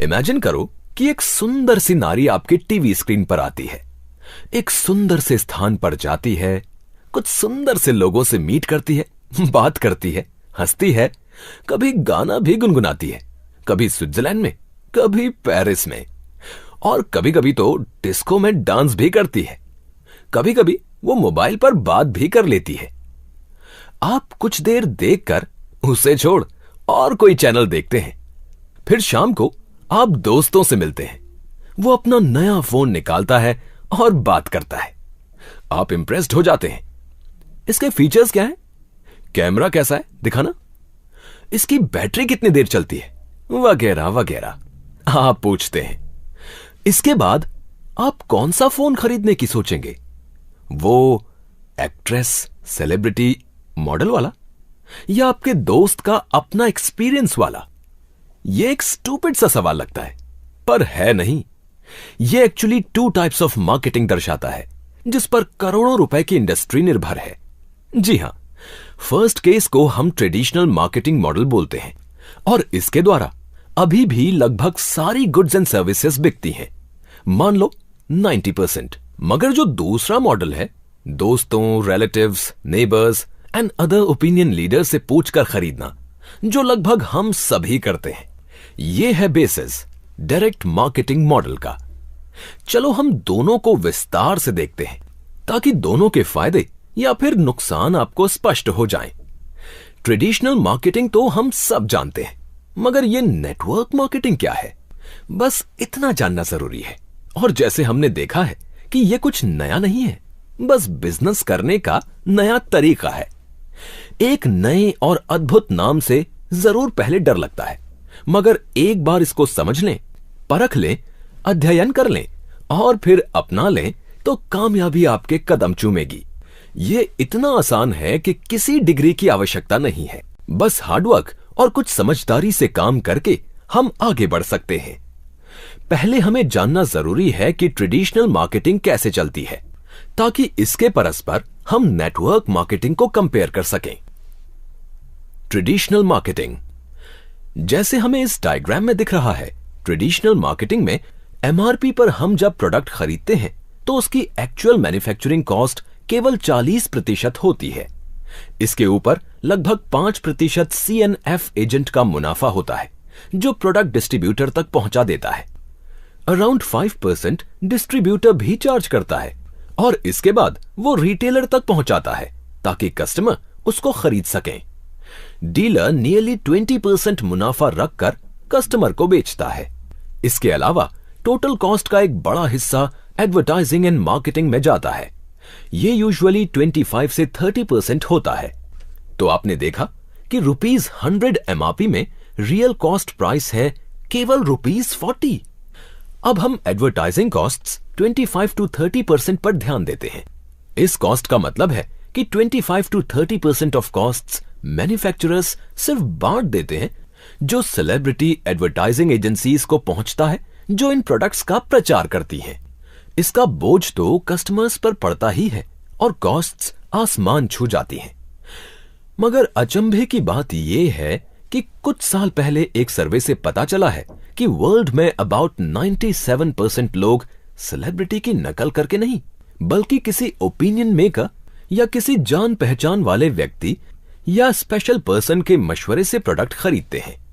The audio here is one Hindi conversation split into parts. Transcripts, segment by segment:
इमेजिन करो कि एक सुंदर सी नारी आपके टीवी स्क्रीन पर आती है, एक सुंदर से स्थान पर जाती है, कुछ सुंदर से लोगों से मीट करती है, बात करती है, हंसती है, कभी गाना भी गुनगुनाती है, कभी स्विट्जरलैंड में, कभी पेरिस में, और कभी कभी तो डिस्को में डांस भी करती है। कभी कभी वो मोबाइल पर बात भी कर लेती है। आप कुछ देर देखकर उसे छोड़ और कोई चैनल देखते हैं। फिर शाम को आप दोस्तों से मिलते हैं। वो अपना नया फोन निकालता है और बात करता है। आप इंप्रेस्ड हो जाते हैं। इसके फीचर्स क्या हैं? कैमरा कैसा है दिखाना, इसकी बैटरी कितनी देर चलती है, वगैरह वगैरह आप पूछते हैं। इसके बाद आप कौन सा फोन खरीदने की सोचेंगे? वो एक्ट्रेस, सेलिब्रिटी, मॉडल वाला, या आपके दोस्त का अपना एक्सपीरियंस वाला? ये एक स्टूपिड सा सवाल लगता है, पर है नहीं। ये एक्चुअली 2 टाइप्स ऑफ मार्केटिंग दर्शाता है जिस पर करोड़ों रुपए की इंडस्ट्री निर्भर है। जी हां, फर्स्ट केस को हम ट्रेडिशनल मार्केटिंग मॉडल बोलते हैं और इसके द्वारा अभी भी लगभग सारी गुड्स एंड सर्विसेज बिकती हैं, मान लो 90%। मगर जो दूसरा मॉडल है, दोस्तों, relatives, neighbours and other opinion leader से पूछकर खरीदना, जो लगभग हम सभी करते हैं, ये है बेसिस डायरेक्ट मार्केटिंग मॉडल का। चलो हम दोनों को विस्तार से देखते हैं ताकि दोनों के फायदे या फिर नुकसान आपको स्पष्ट हो जाएं। ट्रेडिशनल मार्केटिंग तो हम सब जानते हैं, मगर ये नेटवर्क मार्केटिंग क्या है, बस इतना जानना जरूरी है। और जैसे हमने देखा है कि ये कुछ नया नहीं है, बस बिजनेस करने का नया तरीका है। एक नए और अद्भुत नाम से जरूर पहले डर लगता है, मगर एक बार इसको समझ लें, परख लें, अध्ययन कर लें और फिर अपना लें तो कामयाबी आपके कदम चूमेगी। ये इतना आसान है कि किसी डिग्री की आवश्यकता नहीं है। बस हार्डवर्क और कुछ समझदारी से काम करके हम आगे बढ़ सकते हैं। पहले हमें जानना जरूरी है कि ट्रेडिशनल मार्केटिंग कैसे चलती है, ताकि इसके परस्पर हम नेटवर्क मार्केटिंग को कंपेयर कर सकें। ट्रेडिशनल मार्केटिंग, जैसे हमें इस डायग्राम में दिख रहा है, ट्रेडिशनल मार्केटिंग में एमआरपी पर हम जब प्रोडक्ट खरीदते हैं तो उसकी एक्चुअल मैन्युफैक्चरिंग कॉस्ट केवल 40% होती है। इसके ऊपर लगभग 5% CNF एजेंट का मुनाफा होता है, जो प्रोडक्ट डिस्ट्रीब्यूटर तक पहुंचा देता है। अराउंड 5% डिस्ट्रीब्यूटर भी चार्ज करता है और इसके बाद वो रिटेलर तक पहुंचाता है ताकि कस्टमर उसको खरीद सकें। डीलर नियरली 20% मुनाफा रखकर कस्टमर को बेचता है। इसके अलावा टोटल कॉस्ट का एक बड़ा हिस्सा एडवर्टाइजिंग एंड मार्केटिंग में जाता है। ये यूजुअली 25 से 30% होता है। तो आपने देखा कि ₹100 एमआरपी में रियल कॉस्ट प्राइस है केवल ₹40। अब हम एडवर्टाइजिंग कॉस्ट्स 25 to 30% पर ध्यान देते हैं। इस कॉस्ट का मतलब है कि 25 to 30% ऑफ कॉस्ट्स मैन्युफैक्चरर्स सिर्फ बांट देते हैं, जो सेलिब्रिटी एडवर्टाइजिंग एजेंसीज को पहुंचता है, जो इन प्रोडक्ट्स का प्रचार करती हैं। इसका बोझ तो कस्टमर्स पर पड़ता ही है और कॉस्ट्स आसमान छू जाती हैं। मगर अचंभे की बात यह है कि कुछ साल पहले एक सर्वे से पता चला है कि वर्ल्ड में अबाउट 97% लोग सेलिब्रिटी की नकल करके नहीं, बल्कि किसी ओपिनियन मेकर या किसी जान पहचान वाले व्यक्ति या स्पेशल पर्सन के मशवरे से प्रोडक्ट खरीदते हैं।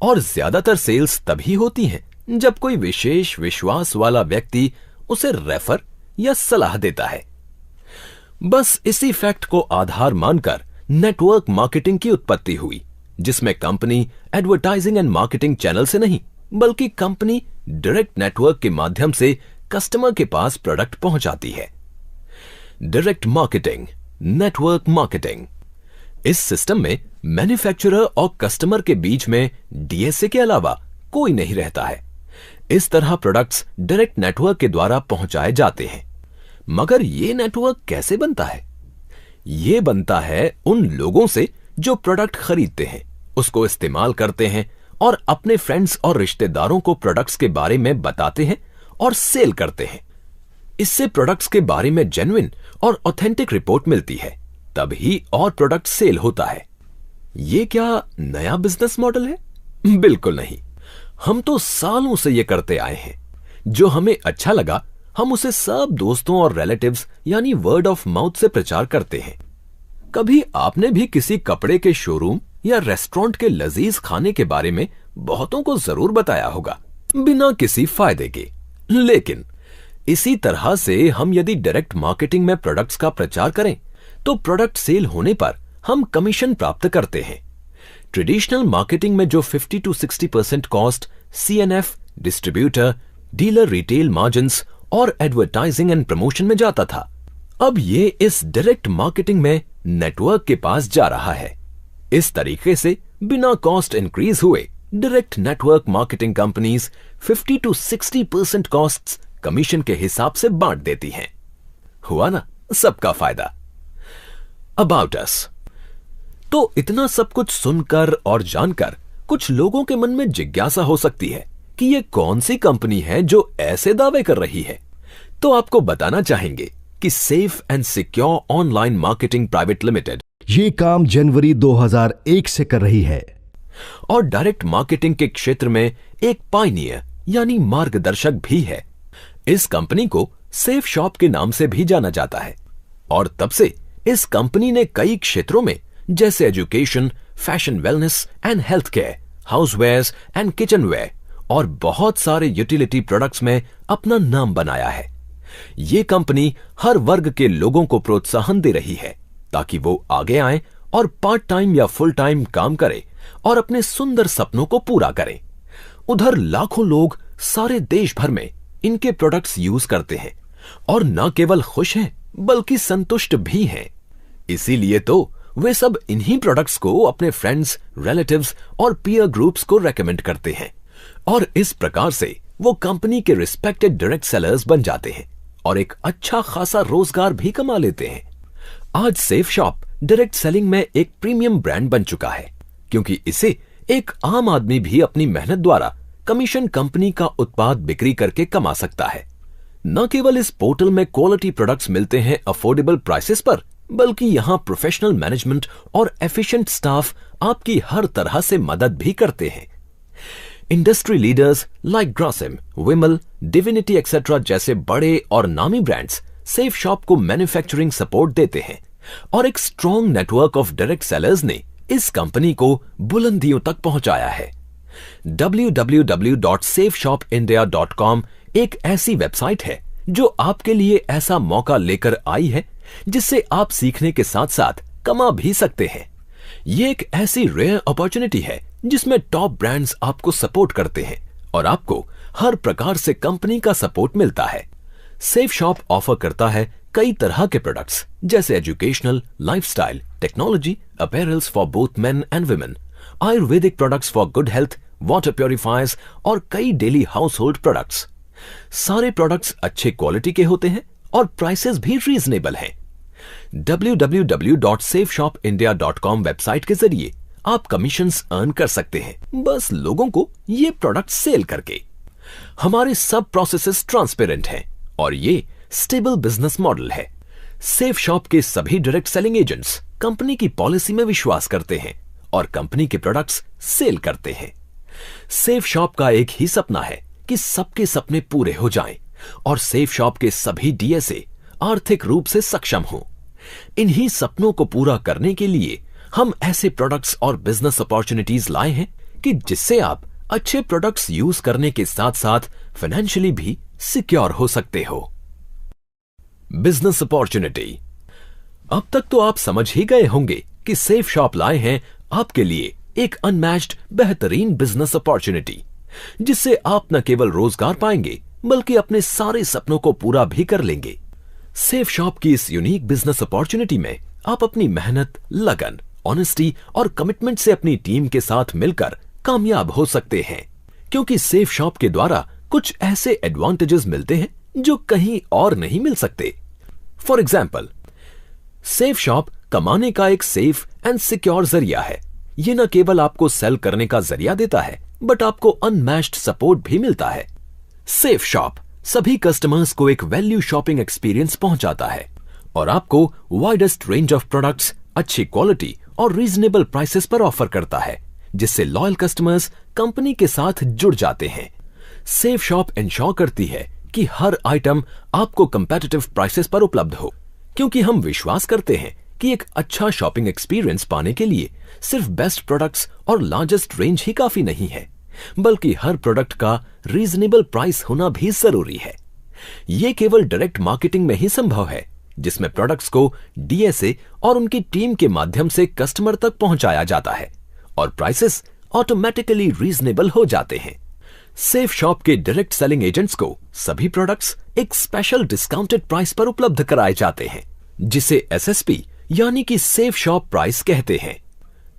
और ज्यादातर सेल्स तभी होती हैं जब कोई विशेष विश्वास वाला व्यक्ति उसे रेफर या सलाह देता है। बस इसी फैक्ट को आधार मानकर नेटवर्क मार्केटिंग की उत्पत्ति हुई, जिसमें company advertising and marketing channel से नहीं, बल्कि कंपनी डायरेक्ट नेटवर्क के माध्यम से कस्टमर के पास प्रोडक्ट पहुंचाती है। Direct marketing, network marketing. इस सिस्टम में मैन्युफैक्चरर और कस्टमर के बीच में डीएसए के अलावा कोई नहीं रहता है। इस तरह प्रोडक्ट्स डायरेक्ट नेटवर्क के द्वारा पहुंचाए जाते हैं। मगर यह नेटवर्क कैसे बनता है? यह बनता है उन लोगों से जो प्रोडक्ट खरीदते हैं, उसको इस्तेमाल करते हैं और अपने फ्रेंड्स और रिश्तेदारों को प्रोडक्ट्स के बारे में बताते हैं और सेल करते हैं। इससे प्रोडक्ट्स के बारे में जेन्युइन और ऑथेंटिक रिपोर्ट मिलती है, तभी और प्रोडक्ट सेल होता है। यह क्या नया बिजनेस मॉडल है? बिल्कुल नहीं। हम तो सालों से ये करते आए हैं। जो हमें अच्छा लगा हम उसे सब दोस्तों और रिलेटिव्स यानी वर्ड ऑफ माउथ से प्रचार करते हैं। कभी आपने भी किसी कपड़े के शोरूम या रेस्टोरेंट के लजीज खाने के बारे में बहुतों को जरूर बताया होगा, बिना किसी फायदे के। लेकिन इसी तरह से हम यदि डायरेक्ट मार्केटिंग में प्रोडक्ट्स का प्रचार करें तो प्रोडक्ट सेल होने पर हम कमीशन प्राप्त करते हैं। ट्रेडिशनल मार्केटिंग में जो 50 to 60% cost CNF, distributor, dealer retail margins और एडवर्टाइजिंग एंड प्रमोशन में जाता था, अब ये इस डायरेक्ट मार्केटिंग में नेटवर्क के पास जा रहा है। इस तरीके से बिना कॉस्ट इंक्रीज हुए direct network marketing companies 50 to 60% costs commission के हिसाब से बांट देती हैं। हुआ ना सबका फायदा। About us. तो इतना सब कुछ सुनकर और जानकर कुछ लोगों के मन में जिज्ञासा हो सकती है कि ये कौन सी कंपनी है जो ऐसे दावे कर रही है। तो आपको बताना चाहेंगे कि safe and secure online marketing private limited ये काम जनवरी 2001 से कर रही है और डायरेक्ट मार्केटिंग के क्षेत्र में एक पायनियर यानी मार्गदर्शक भी है। इस कंपनी को सेफ शॉप के नाम से भी जाना जाता है और तब से इस कंपनी ने कई क्षेत्रों में जैसे education, fashion, wellness and health care, housewares and kitchenware और बहुत सारे यूटिलिटी प्रोडक्ट्स में अपना नाम बनाया है। ये कंपनी हर वर्ग के लोगों को प्रोत्साहन दे रही है ताकि वो आगे आएं और पार्ट टाइम या फुल टाइम काम करें और अपने सुंदर सपनों को पूरा करें। उधर लाखों लोग सारे देश भर में इनके प्रोडक्ट्स यूज करते हैं और न केवल खुश हैं बल्कि संतुष्ट भी हैं। इसीलिए तो वे सब इन्हीं प्रोडक्ट्स को अपने फ्रेंड्स, रिलेटिव्स और पीयर ग्रुप्स को रेकमेंड करते हैं और इस प्रकार से वो कंपनी के रिस्पेक्टेड डायरेक्ट सेलर्स बन जाते हैं और एक अच्छा खासा रोजगार भी कमा लेते हैं। आज सेफ शॉप डायरेक्ट सेलिंग में एक प्रीमियम ब्रांड बन चुका है क्योंकि इसे एक आम आदमी भी अपनी मेहनत द्वारा कमीशन कंपनी का उत्पाद बिक्री करके कमा सकता है। न केवल इस पोर्टल में क्वालिटी प्रोडक्ट्स मिलते हैं अफोर्डेबल प्राइसेस पर, बल्कि यहां प्रोफेशनल मैनेजमेंट और एफिशिएंट स्टाफ आपकी हर तरह से मदद भी करते हैं। इंडस्ट्री लीडर्स लाइक ग्रासिम, विमल, डिविनिटी एक्सेट्रा जैसे बड़े और नामी ब्रांड्स सेफ शॉप को मैन्युफैक्चरिंग सपोर्ट देते हैं और एक strong network of direct sellers ने इस कंपनी को बुलंदियों तक पहुंचाया है। www.safeshopindia.com एक ऐसी वेबसाइट है जो आपके लिए ऐसा मौका लेकर आई है जिससे आप सीखने के साथ साथ कमा भी सकते हैं। ये एक ऐसी रेयर अपॉर्चुनिटी है जिसमें टॉप ब्रांड्स आपको सपोर्ट करते हैं और आपको हर प्रकार से कंपनी का सपोर्ट मिलता है। सेफ शॉप ऑफर करता है कई तरह के प्रोडक्ट्स जैसे educational, lifestyle, technology, apparels for both men and women, Ayurvedic products for good health, water purifiers और कई डेली हाउस होल्ड प्रोडक्ट्स। सारे प्रोडक्ट्स अच्छे क्वालिटी के होते हैं और प्राइसेस भी रीजनेबल हैं। www.safeshopindia.com वेबसाइट के जरिए आप कमीशंस अर्न कर सकते हैं, बस लोगों को ये प्रोडक्ट सेल करके। हमारे सब प्रोसेसेस ट्रांसपेरेंट हैं और ये स्टेबल बिजनेस मॉडल है। सेफ शॉप के सभी डायरेक्ट सेलिंग एजेंट्स कंपनी की पॉलिसी में विश्वास करते हैं और कंपनी के प्रोडक्ट्स सेल करते हैं। सेफ शॉप का एक ही सपना है कि सबके सपने पूरे हो जाएं और सेफ शॉप के सभी डीएसए आर्थिक रूप से सक्षम हों। इन्हीं सपनों को पूरा करने के लिए हम ऐसे प्रोडक्ट्स और बिजनेस अपॉर्चुनिटीज लाए हैं कि जिससे आप अच्छे प्रोडक्ट्स यूज करने के साथ साथ फाइनेंशियली भी सिक्योर हो सकते हो। Business opportunity. अब तक तो आप समझ ही गए होंगे कि सेफ शॉप लाए हैं आपके लिए एक अनमैच्ड बेहतरीन बिजनेस अपॉर्चुनिटी जिससे आप न केवल रोजगार पाएंगे बल्कि अपने सारे सपनों को पूरा भी कर लेंगे। सेफ शॉप की इस यूनिक बिजनेस अपॉर्चुनिटी में आप अपनी मेहनत, लगन, ऑनेस्टी और कमिटमेंट से अपनी टीम के साथ मिलकर कामयाब हो सकते हैं क्योंकि सेफ शॉप के द्वारा कुछ ऐसे एडवांटेजेस मिलते हैं जो कहीं और नहीं मिल सकते। फॉर एग्जाम्पल, सेफ शॉप कमाने का एक सेफ एंड सिक्योर जरिया है। ये न केवल आपको सेल करने का जरिया देता है बट आपको अनमैच्ड सपोर्ट भी मिलता है। सेफ शॉप सभी कस्टमर्स को एक वैल्यू शॉपिंग एक्सपीरियंस पहुंचाता है और आपको वाइडेस्ट रेंज ऑफ प्रोडक्ट्स अच्छी क्वालिटी और रीजनेबल प्राइसेस पर ऑफर करता है जिससे लॉयल कस्टमर्स कंपनी के साथ जुड़ जाते हैं। सेफ शॉप इंश्योर करती है कि हर आइटम आपको कंपेटिटिव प्राइसेस पर उपलब्ध हो, क्योंकि हम विश्वास करते हैं कि एक अच्छा शॉपिंग एक्सपीरियंस पाने के लिए सिर्फ बेस्ट प्रोडक्ट्स और लार्जेस्ट रेंज ही काफी नहीं है, बल्कि हर प्रोडक्ट का रीजनेबल प्राइस होना भी जरूरी है। यह केवल डायरेक्ट मार्केटिंग में ही संभव है, जिसमें प्रोडक्ट्स को डीएसए और उनकी टीम के माध्यम से कस्टमर तक पहुंचाया जाता है और प्राइसेस ऑटोमेटिकली रीजनेबल हो जाते हैं। सेफ शॉप के डायरेक्ट सेलिंग एजेंट्स को सभी प्रोडक्ट्स एक स्पेशल डिस्काउंटेड प्राइस पर उपलब्ध कराए जाते हैं, जिसे एसएसपी यानी कि सेफ शॉप प्राइस कहते हैं।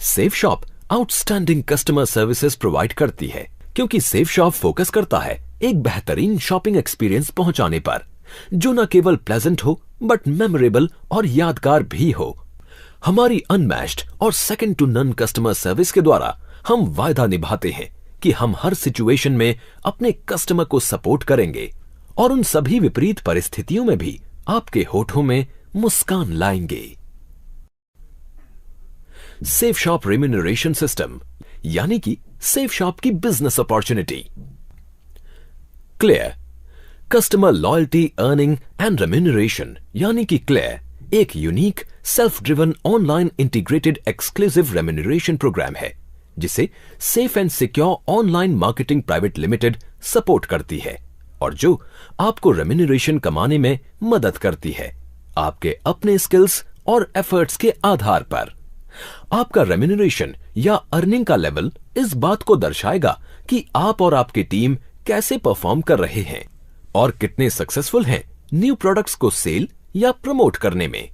Safe shop outstanding customer services provide करती है, क्योंकि सेफ शॉप फोकस करता है एक बेहतरीन शॉपिंग एक्सपीरियंस पहुंचाने पर, जो न केवल प्लेजेंट हो बट मेमोरेबल और यादगार भी हो। हमारी अनमैच्ड और second to none customer service के द्वारा हम वायदा निभाते हैं कि हम हर सिचुएशन में अपने कस्टमर को सपोर्ट करेंगे और उन सभी विपरीत परिस्थितियों में भी आपके होठों में मुस्कान लाएंगे। सेफ शॉप रेम्यूनरेशन सिस्टम यानी कि सेफ शॉप की business opportunity. Clair customer loyalty earning and remuneration यानी कि क्लेयर एक unique self driven online integrated exclusive remuneration program है, जिसे safe and secure online marketing private limited support करती है और जो आपको रेम्यूनरेशन कमाने में मदद करती है, आपके अपने स्किल्स और एफर्ट्स के आधार पर। आपका रेम्यूनरेशन या अर्निंग का लेवल इस बात को दर्शाएगा कि आप और आपकी टीम कैसे परफॉर्म कर रहे हैं और कितने सक्सेसफुल हैं न्यू प्रोडक्ट्स को सेल या प्रमोट करने में।